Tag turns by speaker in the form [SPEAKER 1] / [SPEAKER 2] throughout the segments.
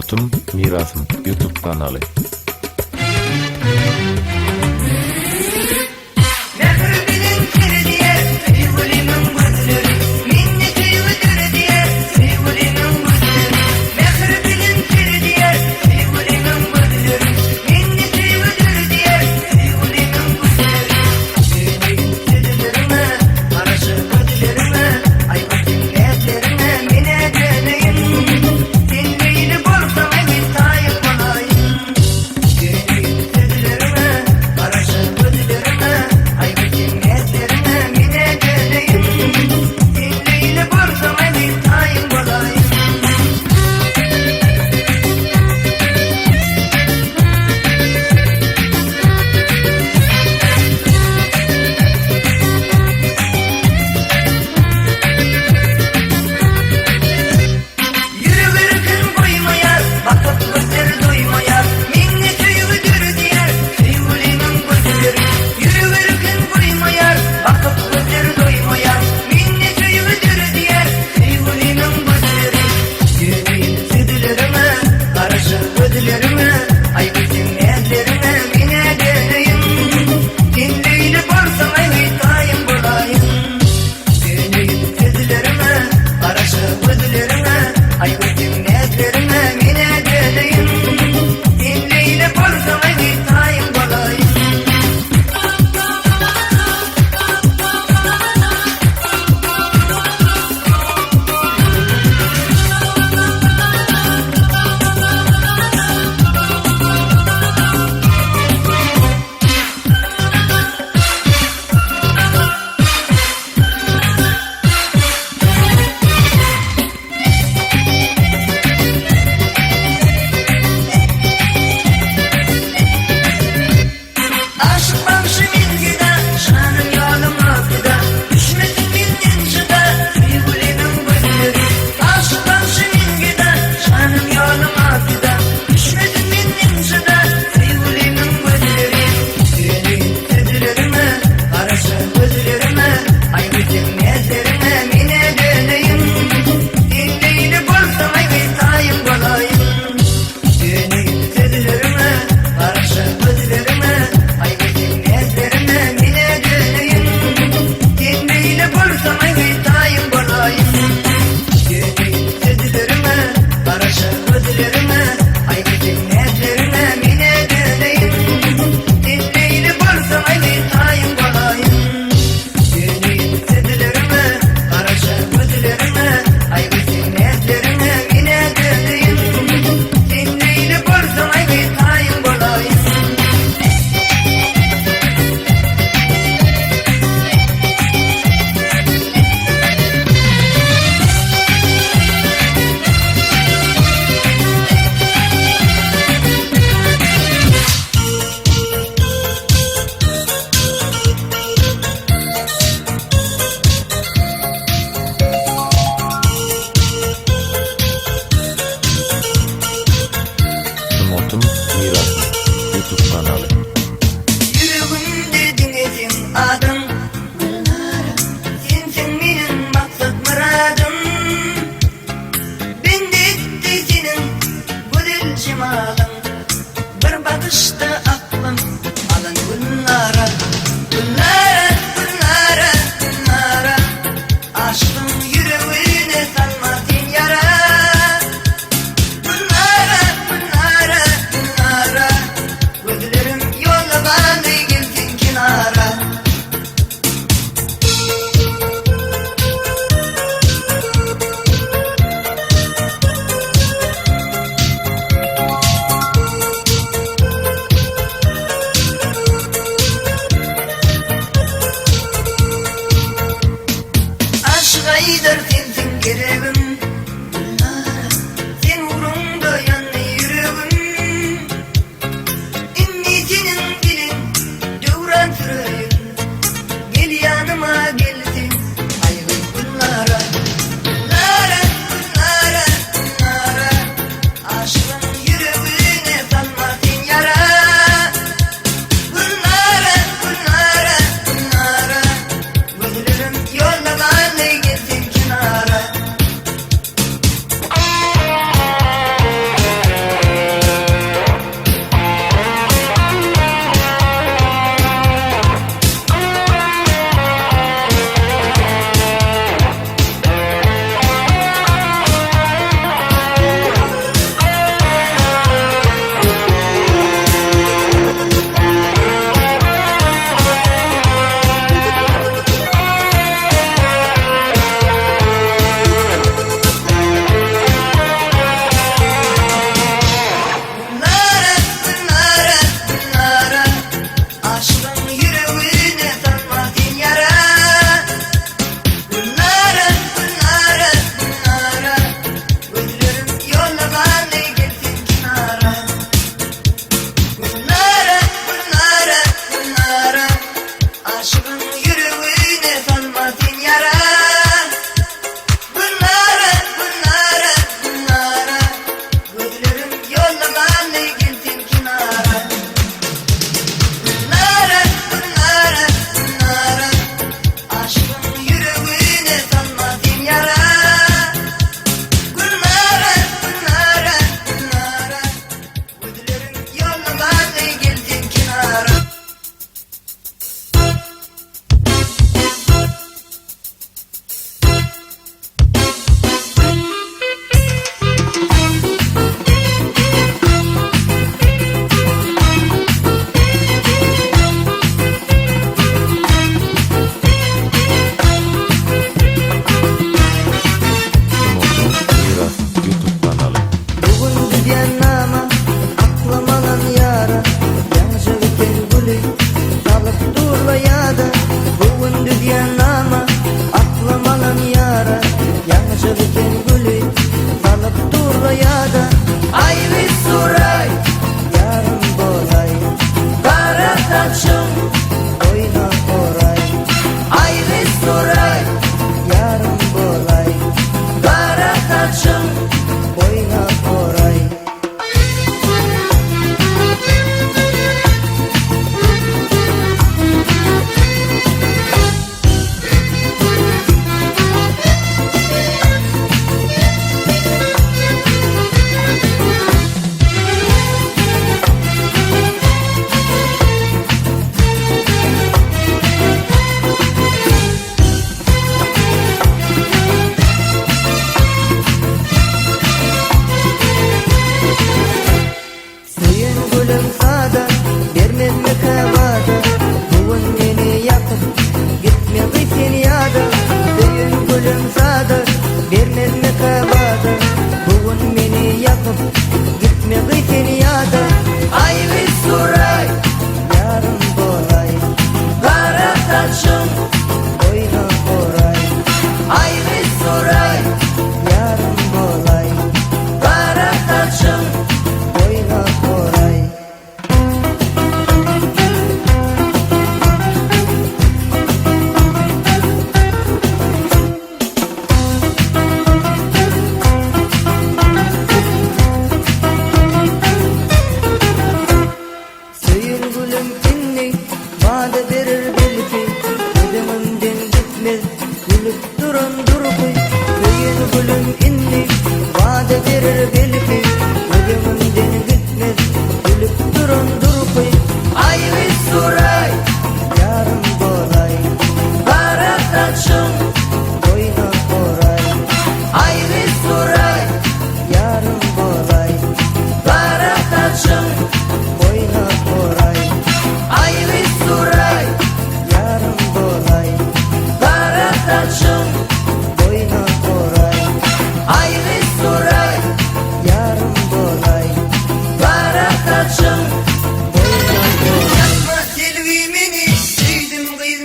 [SPEAKER 1] Hayatım Mirasım YouTube kanalı.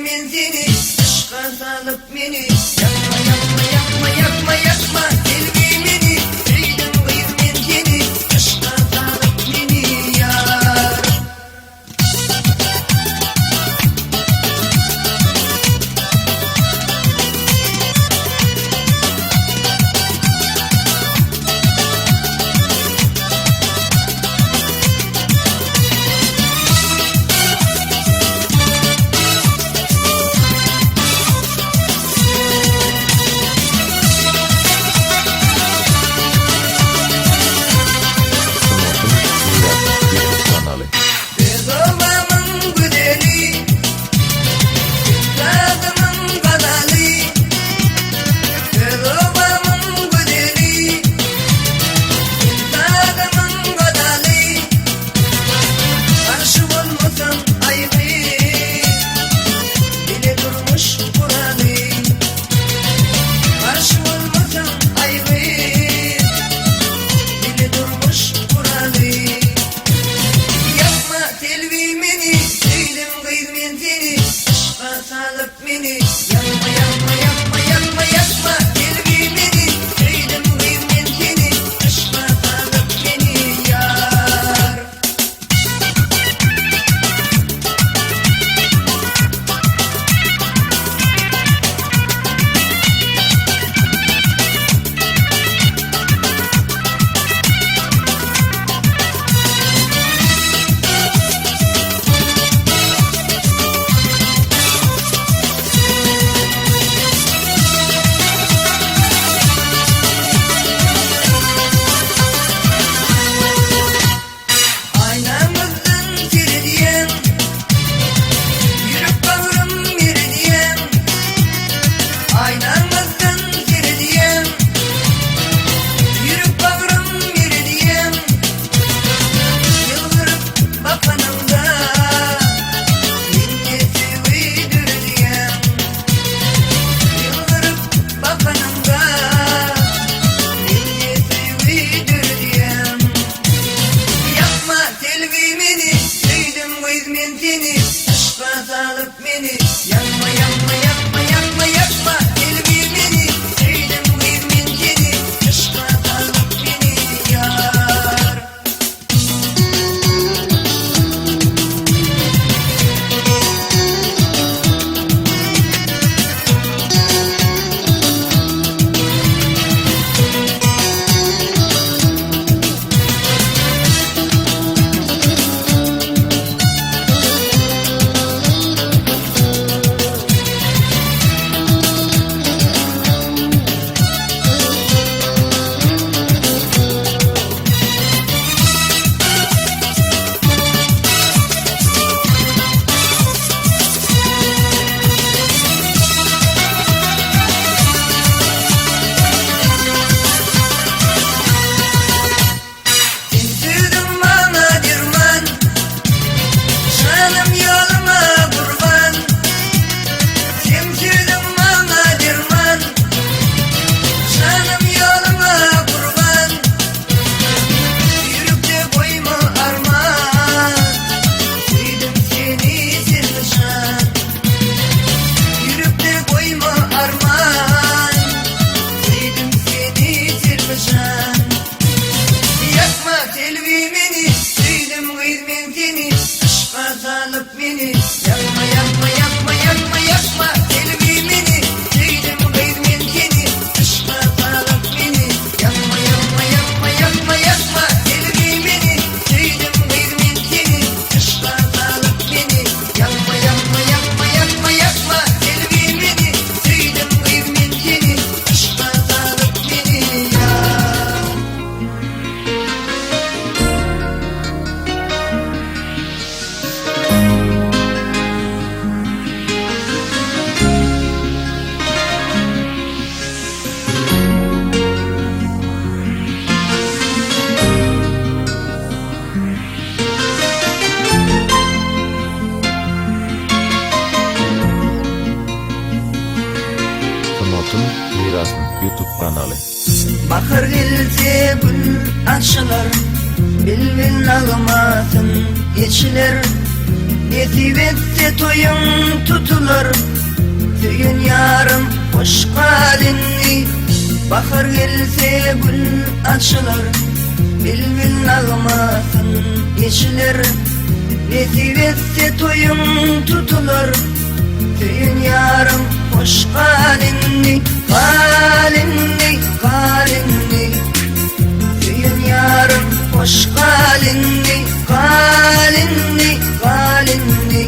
[SPEAKER 2] kıymen seni, aşka salıp beni. Yakma yakma yakma yakma yakma sevgi beni, kıydım kıymen seni, aşka salıp beni yar.
[SPEAKER 1] Sunat'ın Yakma yakma yakma yakma yakma sevgi beni, kıydım kıymen seni, aşka salıp beni yar. Yakma yakma yakma yakma yakma sevgi beni, kıydım kıymen seni, aşka salıp beni. Yakma yakma yakma yakma yakma sevgi beni, kıydım kıymen seni, aşka salıp beni. Yakma yakma yakma yakma yakma sevgi beni, kıydım kıymen seni, aşka salıp beni ya. Sunat'ın Mirasın YouTube kanalı.
[SPEAKER 2] Bahar gelse gül açılır, bilbil ağlamasın geçilir. Nesip etse toyun tutulur, Söyün yarım hoş halini. Bahar gelse gül açılır, Bülbül nağmasın eşilir. Nesip etse toyun tutulur, Söyün yarım hoş halini. Halini, halini, Söyün yarım hoş halini. Halini, halini,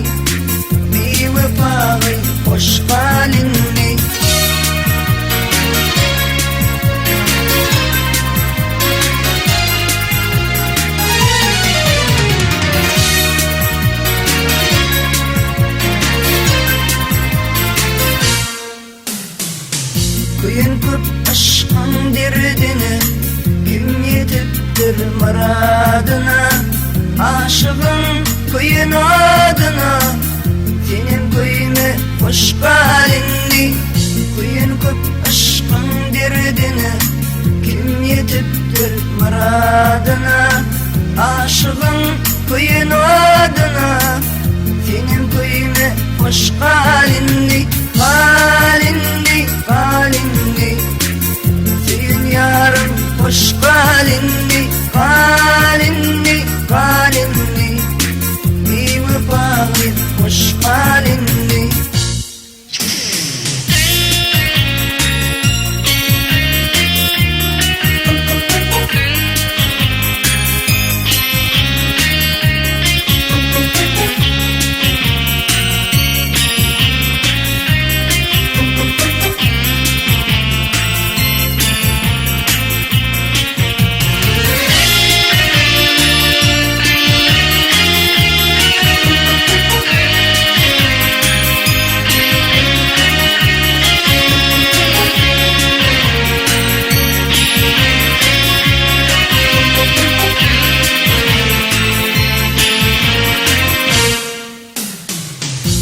[SPEAKER 2] bir vefalı hoş halini. Kıyın kıp aşkın derdine, Kim yetiptir muradına. Aşığın kıyın adına, Senin kıyme hoş halini. Kıyın kıp aşkın derdine, Kim yetiptir muradına. Aşığın kıyın adına, Senin kıyme hoş halini. Halini, halini, Söyün yarım hoş halini. Halini, halini, bir vefalı hoş halini.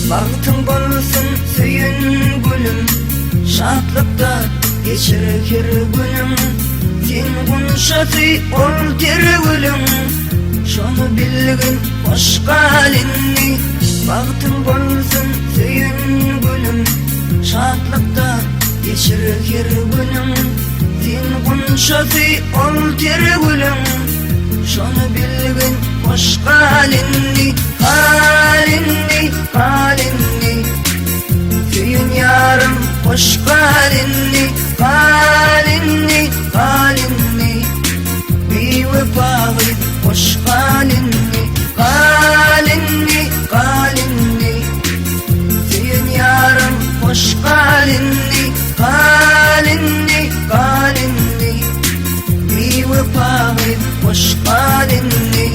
[SPEAKER 2] Baktın bolsun söyün gülüm, Şatlıkta geçirir günüm. Sen konuşatı ol tergülüm, Şonu bilgin hoş halini. Baktın bolsun söyün gülüm, Şatlıkta geçirir günüm. Sen konuşatı ol tergülüm, Şonu bilgin hoş halini. Halini, halini, Söyün yarım hoş halini. Halini, halini, bir vefalı hoş halini. Halini, halini, Söyün yarım hoş halini. Halini, halini, bir vefalı hoş halini.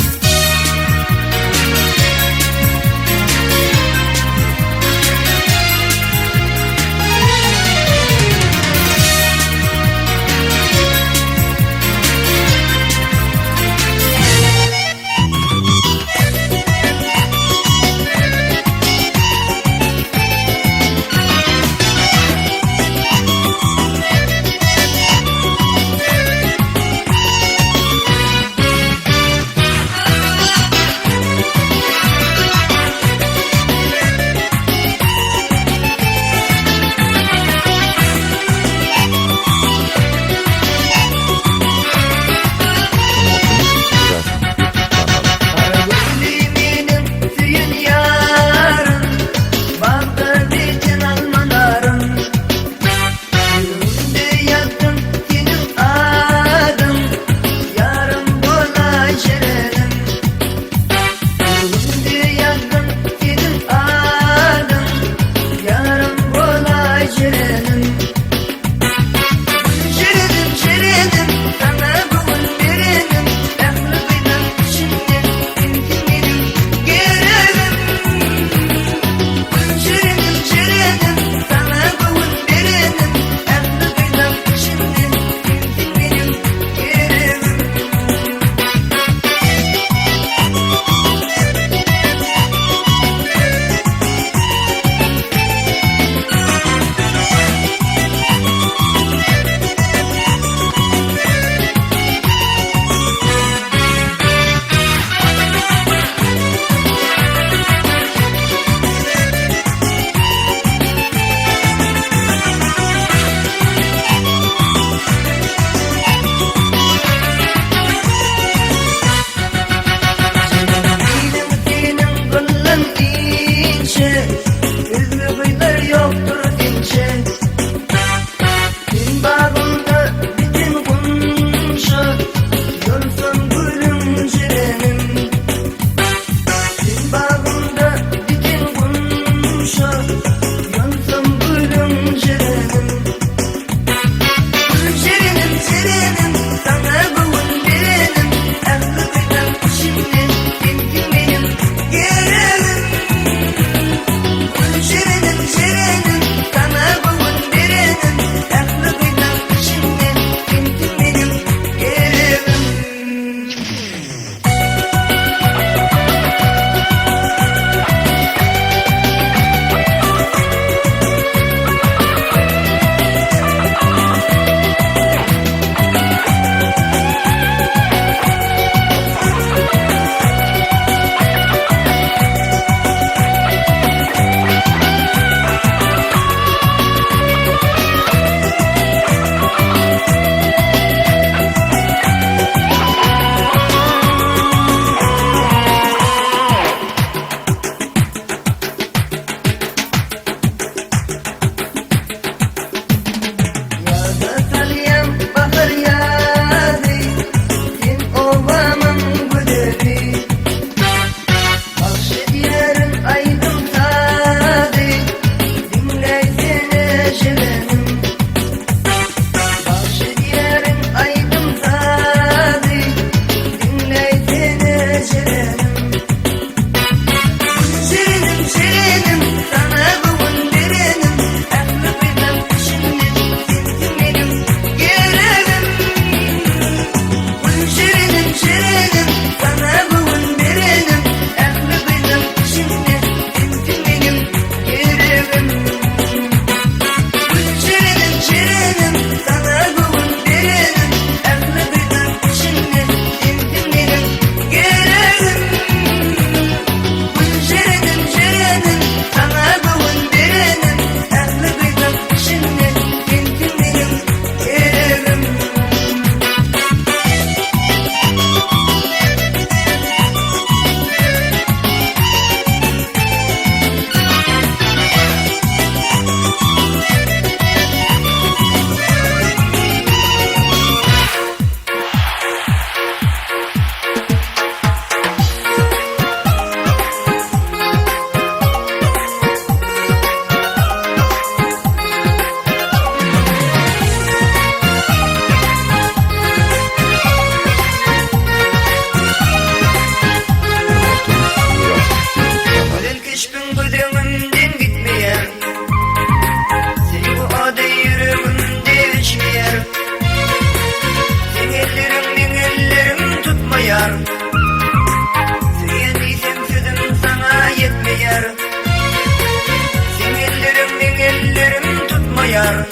[SPEAKER 2] doymayar.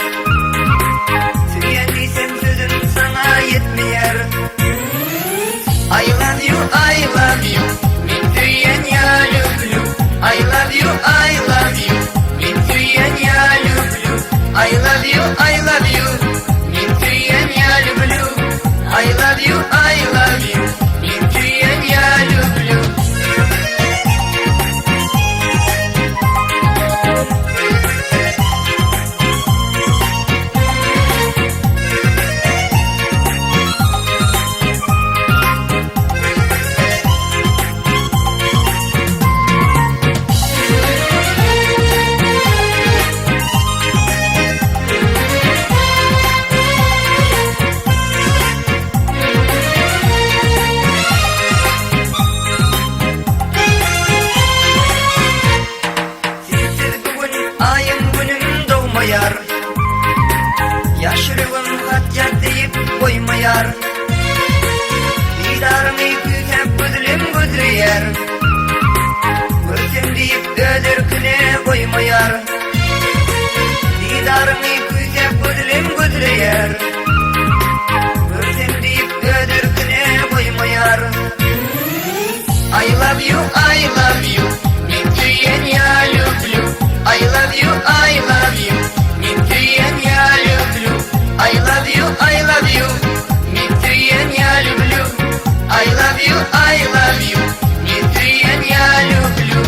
[SPEAKER 2] Söyleysem sözüm sana yetmeyer. I love you, I love you, min tüyen ya люблю. I love you, I love you, min tüyen ya люблю. I love you, I love you, min tüyen ya люблю. I love you, I love you, min tüyen ya люблю. Ayın günüm doğmayar. Yaşırığım hatcar deyip koymayar. Didarımı kütep güdülüm güdüreyer. Görsem deyip ödürküne koymayar. Didarımı kütep güdülüm güdüreyer. Görsem deyip ödürküne koymayar. I love you, I love you, min tüyen ya люблю. I love you, I love you, min tüyen ya люблю. I love you, I love you, min tüyen ya люблю. I love you, I love you, min tüyen ya люблю.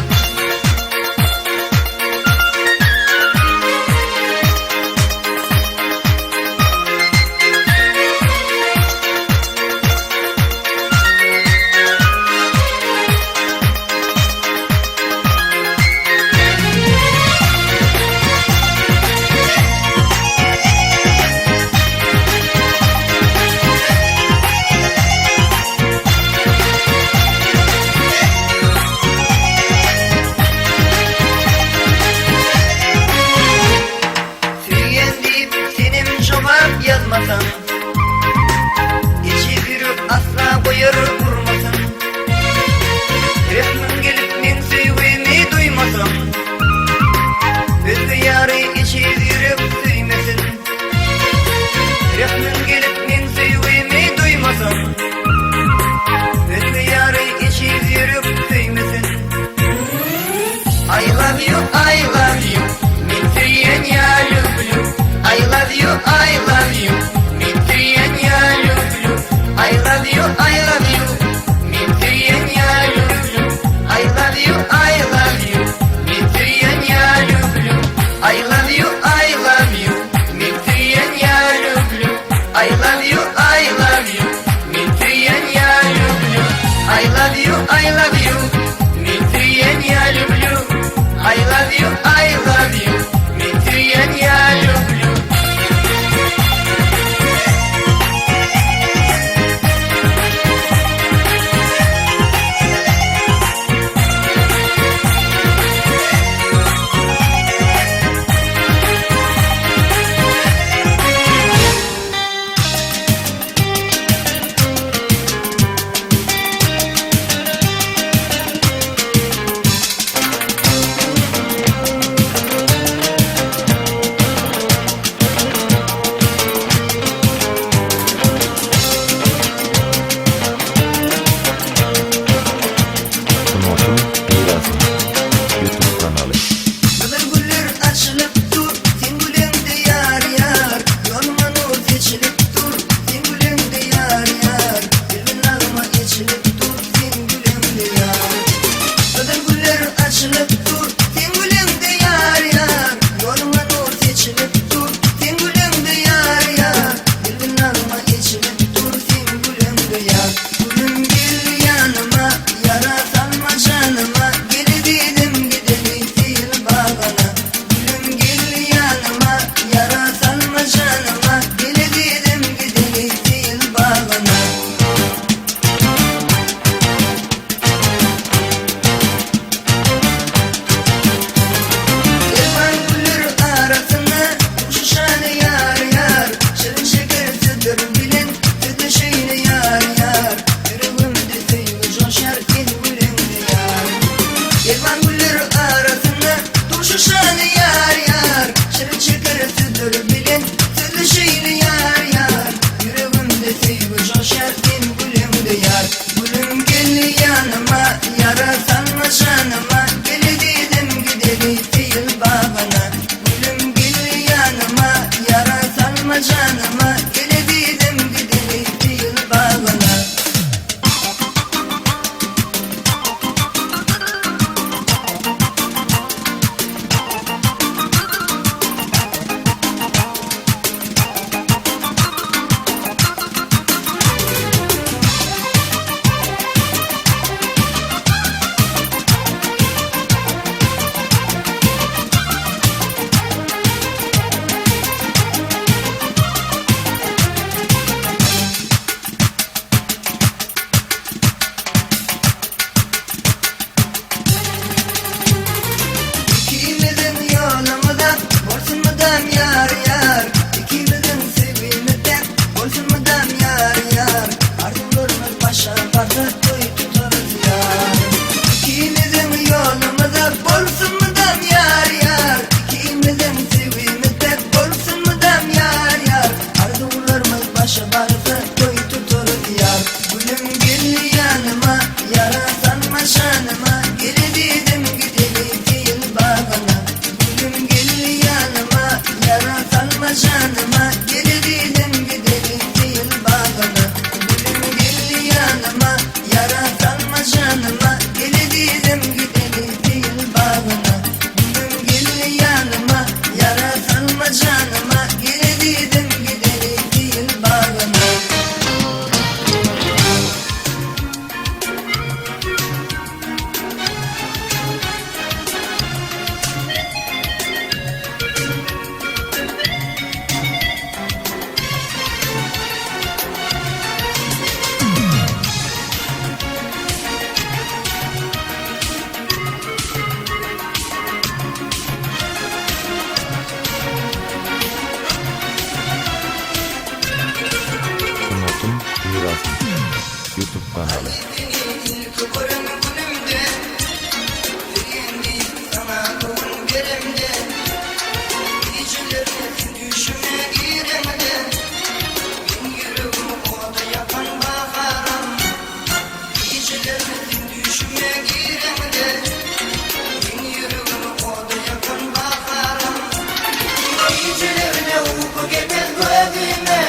[SPEAKER 2] canıma, gelirim giderim değil bağına. Gülüm gel yanıma, yara kalma canıma, gelirim giderim değil bağına. Gülüm gel yanıma, yara kalma canıma, gelirim giderim değil bağına.
[SPEAKER 3] Umut'un Mirası YouTube kanalı.
[SPEAKER 1] Gecelerine uyku gelmez gözüme,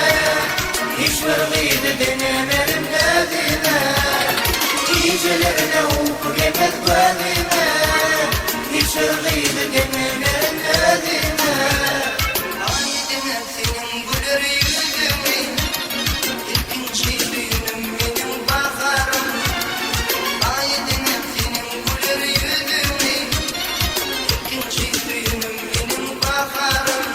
[SPEAKER 1] hiç varlıydı denemerim gözüme. Gecelerine uyku gelmez gözüme, hiç varlıydı denemerim gözüme. Aydın senin gülür yüzümü, ikinci düğünüm benim baharım. Aydın senin gülür yüzümü, ikinci düğünüm benim baharım.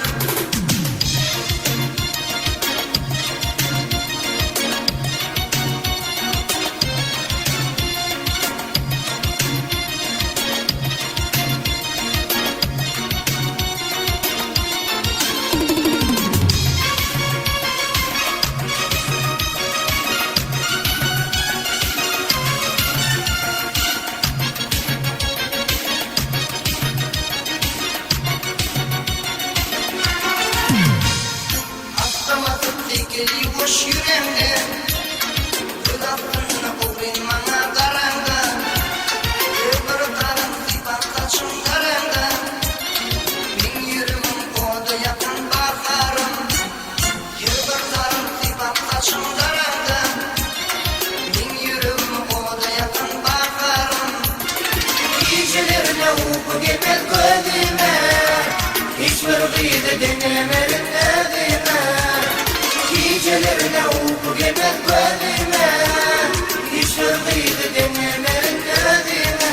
[SPEAKER 1] Aslamadım tekeli boş yüreğimde, Kılaftığına oğlum bana karanda, öbür tarım zibat kaçın karanda. Bin yürümün kodu yakın bakarım, öbür tarım zibat kaçın karanda. Bin yürümün kodu yakın bakarım. Gecelerine uyku gelmez gözüme, hiç vurguydu denemerim gözüme. Gecelerine uyku gelmez gözüme, hiç vurguydu denemerim gözüme.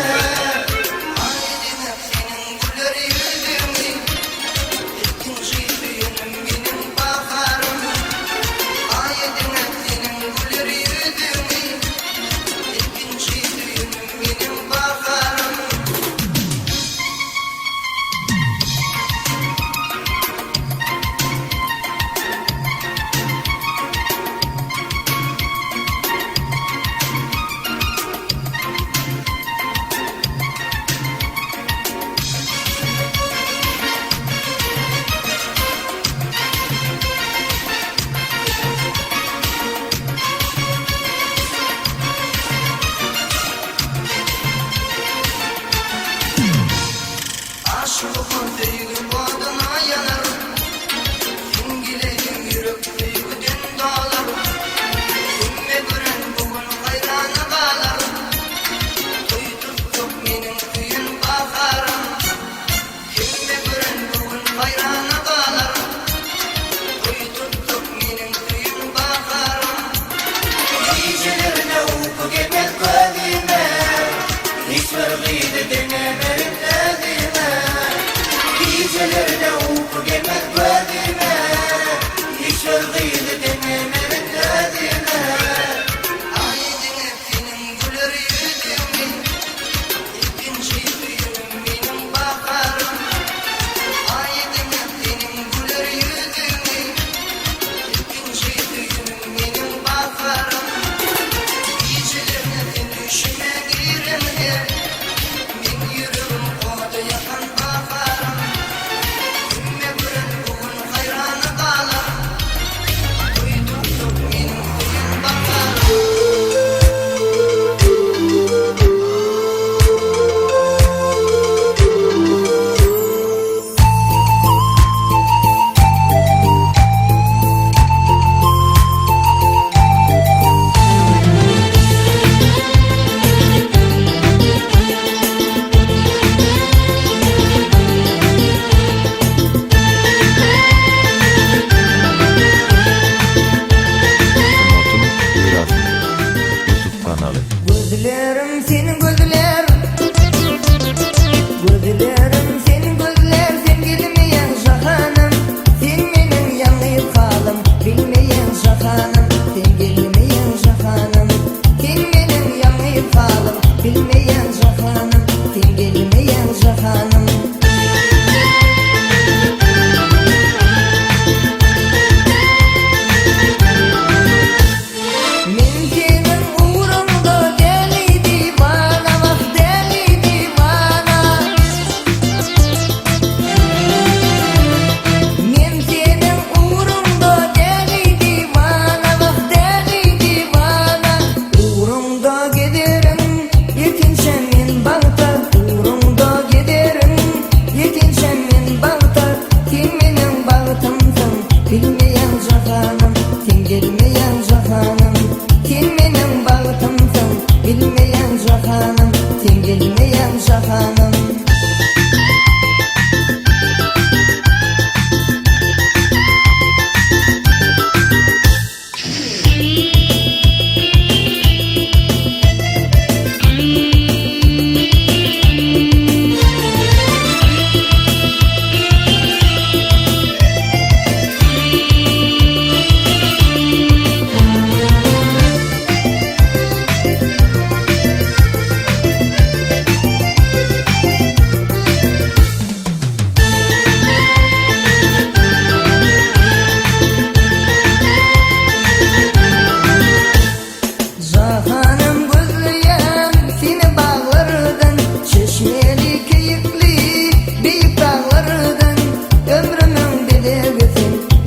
[SPEAKER 1] Aydın senin gülür yüzümü, ikinci düğünüm benim baharım. Aydın senin gülür yüzümü, ikinci düğünüm benim baharım.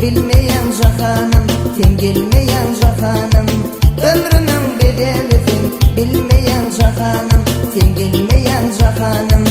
[SPEAKER 2] bilmeyen cahanım, tengilmeyen cahanım. Ömrümün bedelisin, bilmeyen cahanım, tengilmeyen cahanım.